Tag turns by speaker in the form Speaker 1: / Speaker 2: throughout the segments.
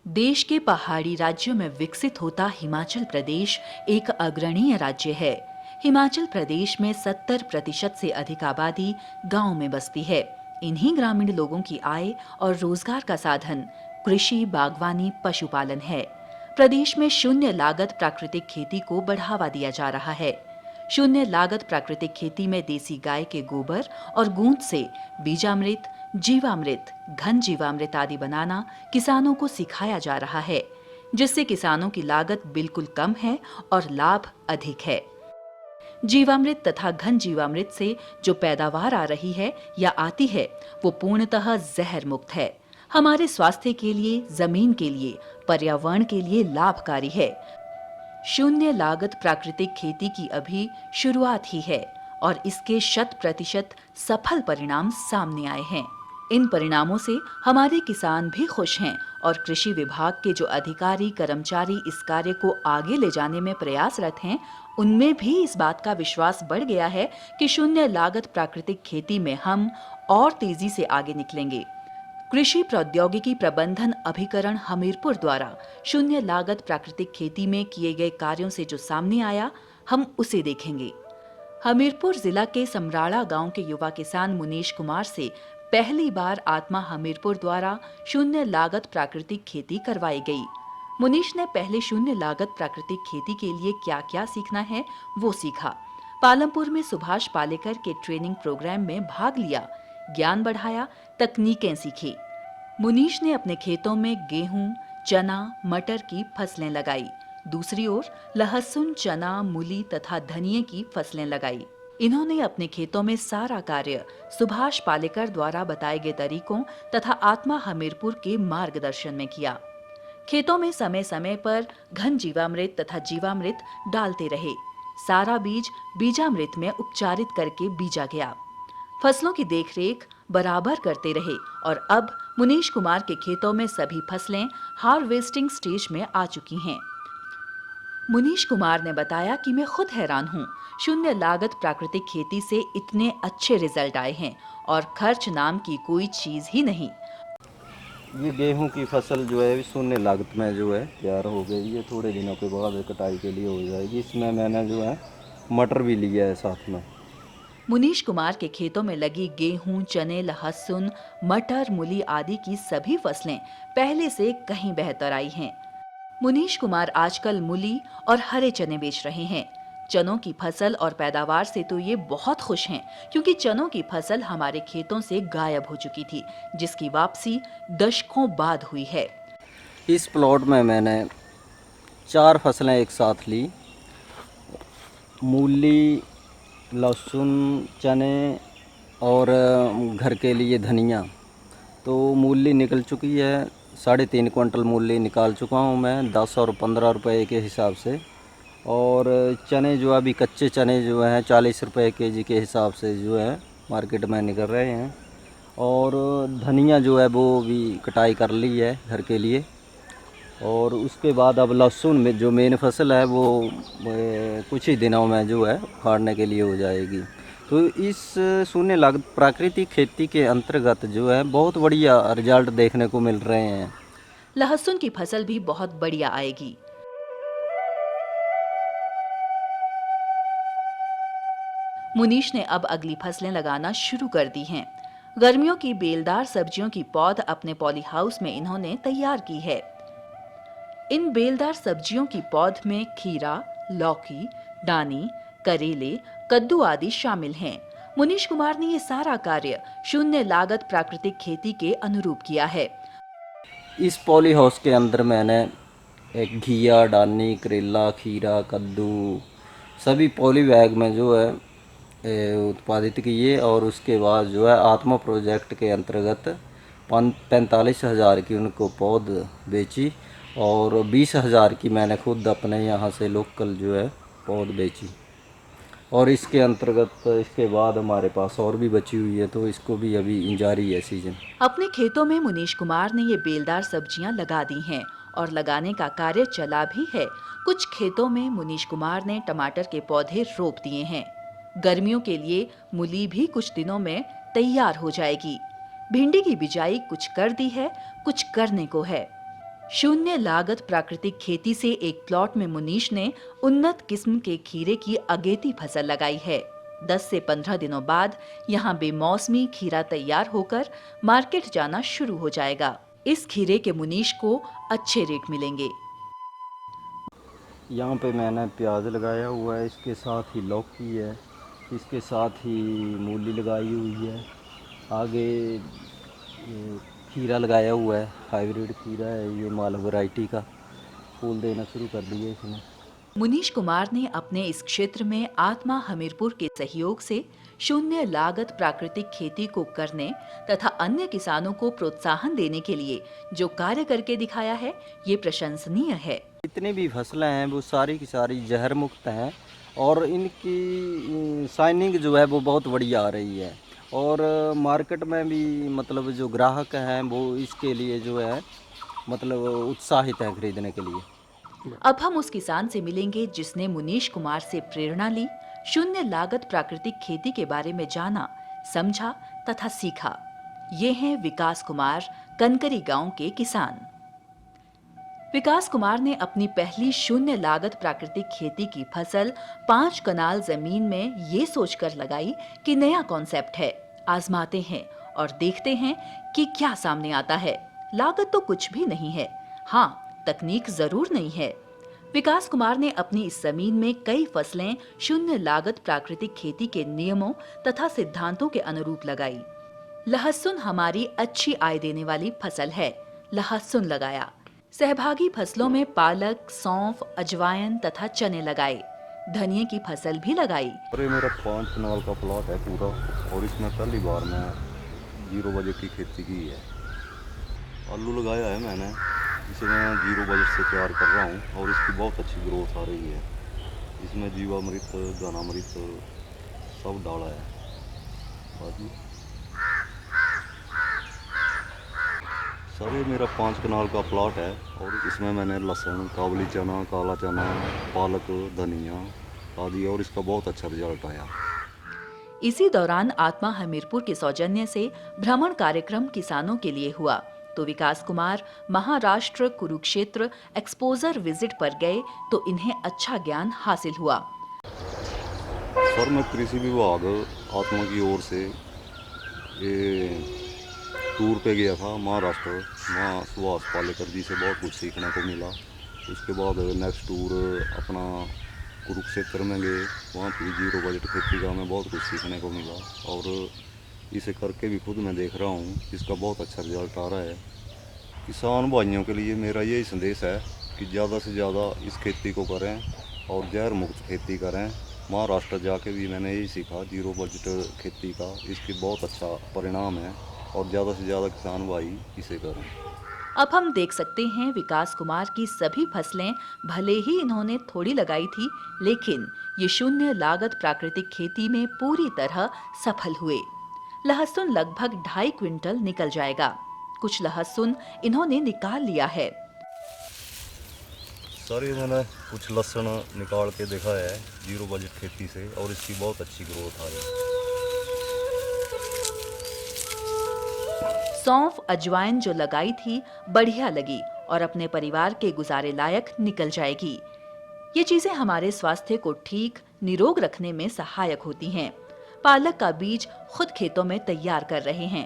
Speaker 1: देश के पहाड़ी राज्यों में विकसित होता हिमाचल प्रदेश एक अग्रणीय राज्य है। हिमाचल प्रदेश में 70% से अधिक आबादी गांव में बसती है। इन्हीं ग्रामीण लोगों की आय और रोजगार का साधन कृषि, बागवानी, पशुपालन है। प्रदेश में शून्य लागत प्राकृतिक खेती को बढ़ावा दिया जा रहा है। शून्य लागत प्राकृतिक खेती में देसी गाय के गोबर और गूंद से बीजामृत, जीवामृत, घन जीवामृत आदि बनाना किसानों को सिखाया जा रहा है, जिससे किसानों की लागत बिल्कुल कम है और लाभ अधिक है। जीवामृत तथा घन जीवामृत से जो पैदावार आ रही है या आती है, वो पूर्णतः जहर मुक्त है। हमारे स्वास्थ्य के लिए, जमीन के लिए, पर्यावरण के लिए लाभकारी है। शून्य लागत प्राकृतिक खेती की अभी शुरुआत ही है और इसके 100% सफल परिणाम सामने आए हैं। इन परिणामों से हमारे किसान भी खुश हैं और कृषि विभाग के जो अधिकारी कर्मचारी इस कार्य को आगे ले जाने में प्रयासरत हैं, उनमें भी इस बात का विश्वास बढ़ गया है कि शून्य लागत प्राकृतिक खेती में हम और तेजी से आगे निकलेंगे। कृषि प्रौद्योगिकी प्रबंधन अभिकरण हमीरपुर द्वारा शून्य लागत प्राकृतिक खेती में किए गए कार्यों से जो सामने आया, हम उसे देखेंगे। हमीरपुर जिला के समराड़ा गांव के युवा किसान मुनीश कुमार से पहली बार आत्मा हमीरपुर द्वारा शून्य लागत प्राकृतिक खेती करवाई गई। मुनीश ने पहले शून्य लागत प्राकृतिक खेती के लिए क्या क्या सीखना है वो सीखा। पालमपुर में सुभाष पालेकर के ट्रेनिंग प्रोग्राम में भाग लिया, ज्ञान बढ़ाया, तकनीकें सीखी। मुनीश ने अपने खेतों में गेहूं, चना, मटर की फसलें लगाई। दूसरी ओर लहसुन, चना, मूली तथा धनिये की फसलें लगाई। इन्होंने अपने खेतों में सारा कार्य सुभाष पालेकर द्वारा बताए गए तरीकों तथा आत्मा हमीरपुर के मार्गदर्शन में किया। खेतों में समय समय पर घन जीवामृत तथा जीवामृत डालते रहे। सारा बीज बीजामृत में उपचारित करके बीजा गया। फसलों की देखरेख बराबर करते रहे और अब मुनीश कुमार के खेतों में सभी फसलें हार्वेस्टिंग स्टेज में आ चुकी हैं। मुनीश कुमार ने बताया कि मैं खुद हैरान हूँ, शून्य लागत प्राकृतिक खेती से इतने अच्छे रिजल्ट आए हैं और खर्च नाम की कोई चीज ही नहीं।
Speaker 2: ये गेहूं की फसल जो है शून्य लागत में जो है तैयार हो गई। ये थोड़े दिनों के बाद कटाई के लिए हो जाएगी। इसमें मैंने जो है मटर भी लिया है साथ में।
Speaker 1: मुनीश कुमार के खेतों में लगी गेहूं, चने, लहसुन, मटर, मूली आदि की सभी फसलें पहले से कहीं बेहतर आई हैं। मुनीश कुमार आजकल मूली और हरे चने बेच रहे हैं। चनों की फसल और पैदावार से तो ये बहुत खुश हैं, क्योंकि चनों की फसल हमारे खेतों से गायब हो चुकी थी, जिसकी वापसी दशकों बाद हुई है।
Speaker 2: इस प्लॉट में मैंने 4 फसलें एक साथ ली। मूली, लहसुन, चने और घर के लिए धनिया। तो मूली निकल चुकी है, 3.5 क्विंटल मूली निकाल चुका हूँ मैं 10 और 15 रुपए के हिसाब से। और चने जो अभी कच्चे चने जो हैं 40 रुपए केजी के हिसाब से जो है मार्केट में निकल रहे हैं। और धनिया जो है वो भी कटाई कर ली है घर के लिए। और उसके बाद अब लहसुन में जो मेन फसल है वो कुछ ही दिनों में जो है उखाड़ने के लिए हो जाएगी। तो इस शून्य लागत प्राकृतिक खेती के अंतर्गत जो है बहुत बढ़िया रिजल्ट देखने को मिल रहे हैं।
Speaker 1: लहसुन की फसल भी बहुत बढ़िया आएगी। मुनीश ने अब अगली फसलें लगाना शुरू कर दी हैं। गर्मियों की बेलदार सब्जियों की पौध अपने पॉली हाउस में इन्होंने तैयार की है। इन बेलदार सब्जियों की पौध में खीरा, लौकी, डानी, करेले, कद्दू आदि शामिल हैं। मुनीश कुमार ने ये सारा कार्य शून्य लागत प्राकृतिक खेती के अनुरूप किया है।
Speaker 2: इस पॉली हाउस के अंदर मैंने एक घिया, डानी, करेला, खीरा, कद्दू सभी पॉली बैग में जो है उत्पादित किए। और उसके बाद जो है आत्मा प्रोजेक्ट के अंतर्गत 45,000 की उनको पौध बेची और 20,000 की मैंने खुद अपने यहाँ से लोकल जो है पौध बेची। और इसके अंतर्गत इसके बाद हमारे पास और भी बची हुई है, तो इसको भी अभी जारी है सीजन।
Speaker 1: अपने खेतों में मुनीश कुमार ने ये बेलदार सब्जियां लगा दी हैं और लगाने का कार्य चला भी है। कुछ खेतों में मुनीश कुमार ने टमाटर के पौधे रोप दिए हैं। गर्मियों के लिए मूली भी कुछ दिनों में तैयार हो जाएगी। भिंडी की बिजाई कुछ कर दी है, कुछ करने को है। शून्य लागत प्राकृतिक खेती से एक प्लॉट में मुनीश ने उन्नत किस्म के खीरे की अगेती फसल लगाई है। 10 से 15 दिनों बाद यहाँ बेमौसमी खीरा तैयार होकर मार्केट जाना शुरू हो जाएगा। इस खीरे के मुनीश को अच्छे रेट मिलेंगे।
Speaker 2: यहाँ पे मैंने प्याज लगाया हुआ है, इसके साथ ही लौकी है, इसके साथ ही मूली लगाई हुई है। आगे ये खीरा लगाया हुआ है, हाइब्रिड खीरा है, ये माल वैरायटी का फूल देना शुरू कर दिया इसने।
Speaker 1: मुनीश कुमार ने अपने इस क्षेत्र में आत्मा हमीरपुर के सहयोग से शून्य लागत प्राकृतिक खेती को करने तथा अन्य किसानों को प्रोत्साहन देने के लिए जो कार्य करके दिखाया है, ये प्रशंसनीय है।
Speaker 2: जितनी भी फसलें हैं वो सारी की सारी जहर मुक्त हैं और इनकी शाइनिंग जो है वो बहुत बढ़िया आ रही है और मार्केट में भी मतलब जो ग्राहक हैं वो इसके लिए जो है मतलब उत्साहित हैं खरीदने के लिए।
Speaker 1: अब हम उस किसान से मिलेंगे जिसने मुनीश कुमार से प्रेरणा ली, शून्य लागत प्राकृतिक खेती के बारे में जाना, समझा तथा सीखा। ये हैं विकास कुमार, कनकरी गांव के किसान। विकास कुमार ने अपनी पहली शून्य लागत प्राकृतिक खेती की फसल 5 कनाल जमीन में ये सोचकर लगाई कि नया कॉन्सेप्ट है, आजमाते हैं और देखते हैं कि क्या सामने आता है। लागत तो कुछ भी नहीं है, हाँ तकनीक जरूर नहीं है। विकास कुमार ने अपनी इस जमीन में कई फसलें शून्य लागत प्राकृतिक खेती के नियमों तथा सिद्धांतों के अनुरूप लगाई। लहसुन हमारी अच्छी आय देने वाली फसल है, लहसुन लगाया। सहभागी फसलों में पालक, सौंफ, अजवाइन तथा चने लगाए। धनिये की फसल भी लगाई।
Speaker 3: अरे मेरा 5 कनाल का प्लॉट है पूरा और इसमें पहली बार मैं 0 बजट की खेती की है। आलू लगाया है मैंने, इसे मैं 0 बजट से तैयार कर रहा हूँ और इसकी बहुत अच्छी ग्रोथ आ रही है। इसमें जीवामृत, घनामृत सब डाला है। बाकी सर ये मेरा 5 कनाल का प्लॉट है और इसमें मैंने लहसुन, काबुली चना, काला चना, पालक, धनिया आदि और इसका बहुत अच्छा रिजल्ट आया।
Speaker 1: इसी दौरान आत्मा हमीरपुर के सौजन्य से भ्रमण कार्यक्रम किसानों के लिए हुआ तो विकास कुमार महाराष्ट्र कुरुक्षेत्र एक्सपोजर विजिट पर गए तो इन्हें अच्छा ज्ञान हासिल हुआ।
Speaker 3: सर मैं कृषि विभाग आत्मा की ओर से ये टूर पे गया था महाराष्ट्र, वहाँ सुभाष पालेकर जी से बहुत कुछ सीखने को मिला। उसके बाद नेक्स्ट टूर अपना कुरुक्षेत्र में गए, वहाँ भी 0 बजट खेती का हमें बहुत कुछ सीखने को मिला और इसे करके भी खुद मैं देख रहा हूँ, इसका बहुत अच्छा रिजल्ट आ रहा है। किसान भाइयों के लिए मेरा यही संदेश है कि ज़्यादा से ज़्यादा इस खेती को करें और जहर मुक्त खेती करें। महाराष्ट्र जाके भी मैंने यही सीखा 0 बजट खेती का, इसकी बहुत अच्छा परिणाम है और ज़्यादा से ज़्यादा किसान भाई इसे करें।
Speaker 1: अब हम देख सकते हैं विकास कुमार की सभी फसलें भले ही इन्होंने थोड़ी लगाई थी, लेकिन ये शून्य लागत प्राकृतिक खेती में पूरी तरह सफल हुए। लहसुन लगभग 2.5 क्विंटल निकल जाएगा। कुछ लहसुन इन्होंने निकाल लिया है।
Speaker 3: सर ये मैंने कुछ लहसुन निकाल के देखा है 0 बजट खेती से और इसकी बहुत अच्छी ग्रोथ आ रही है।
Speaker 1: सौंफ, अजवाइन जो लगाई थी बढ़िया लगी और अपने परिवार के गुजारे लायक निकल जाएगी। ये चीजें हमारे स्वास्थ्य को ठीक निरोग रखने में सहायक होती हैं। पालक का बीज खुद खेतों में तैयार कर रहे हैं।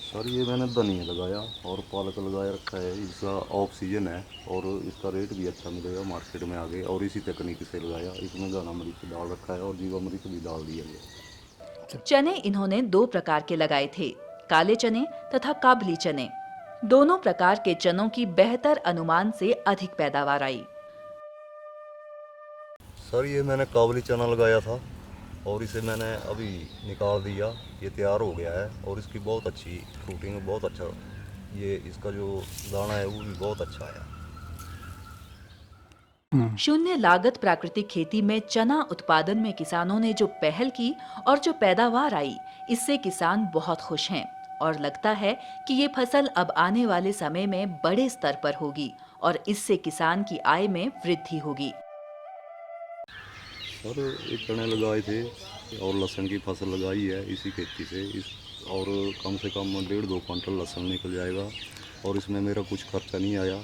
Speaker 3: सर ये मैंने धनिया लगाया और पालक लगाया रखा है, इसका ऑफ सीजन है और इसका रेट भी अच्छा मिलेगा मार्केट में आगे और इसी तकनीक से लगाया। इसमें घनामृत डाल रखा है और जीवामृत भी डाल दिया गया।
Speaker 1: चने इन्होंने 2 प्रकार के लगाए थे, काले चने तथा काबली चने। दोनों प्रकार के चनों की बेहतर अनुमान से अधिक पैदावार आई।
Speaker 3: सर ये मैंने काबुली चना लगाया था और इसे मैंने अभी निकाल दिया, ये तैयार हो गया है और इसकी बहुत अच्छी फ्रूटिंग, बहुत अच्छा, ये इसका जो दाना है वो भी बहुत अच्छा आया।
Speaker 1: शून्य लागत प्राकृतिक खेती में चना उत्पादन में किसानों ने जो पहल की और जो पैदावार आई, इससे किसान बहुत खुश हैं और लगता है कि ये फसल अब आने वाले समय में बड़े स्तर पर होगी और इससे किसान की आय में वृद्धि होगी।
Speaker 3: सर एक चने लगाए थे और लहसुन की फसल लगाई है इसी खेती से, इस और कम से कम 1.5-2 क्विंटल लहसुन निकल जाएगा और इसमें मेरा कुछ खर्चा नहीं आया।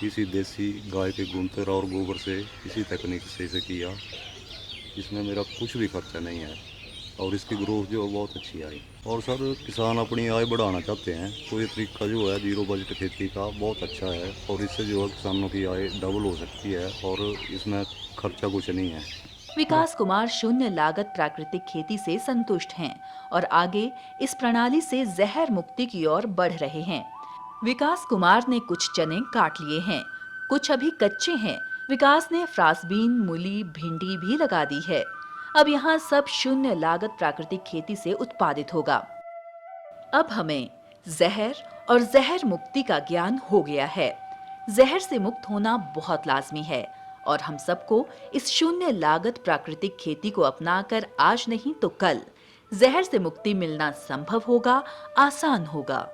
Speaker 3: इसी देसी गाय के गूंतर और गोबर से इसी तकनीक से इसे किया। इसमें मेरा कुछ भी खर्चा नहीं है और इसकी ग्रोथ जो है बहुत अच्छी आई। और सर किसान अपनी आय बढ़ाना चाहते हैं तो ये तरीका जो है जीरो बजट खेती का बहुत अच्छा है और इससे जो है किसानों की आय डबल हो सकती है और इसमें खर्चा कुछ नहीं है।
Speaker 1: विकास कुमार शून्य लागत प्राकृतिक खेती से संतुष्ट हैं और आगे इस प्रणाली से जहर मुक्ति की ओर बढ़ रहे हैं। विकास कुमार ने कुछ चने काट लिए हैं, कुछ अभी कच्चे हैं। विकास ने फ्रांसबीन, मूली, भिंडी भी लगा दी है। अब यहाँ सब शून्य लागत प्राकृतिक खेती से उत्पादित होगा। अब हमें जहर और जहर मुक्ति का ज्ञान हो गया है। जहर से मुक्त होना बहुत लाजमी है और हम सबको इस शून्य लागत प्राकृतिक खेती को अपनाकर आज नहीं तो कल जहर से मुक्ति मिलना संभव होगा, आसान होगा।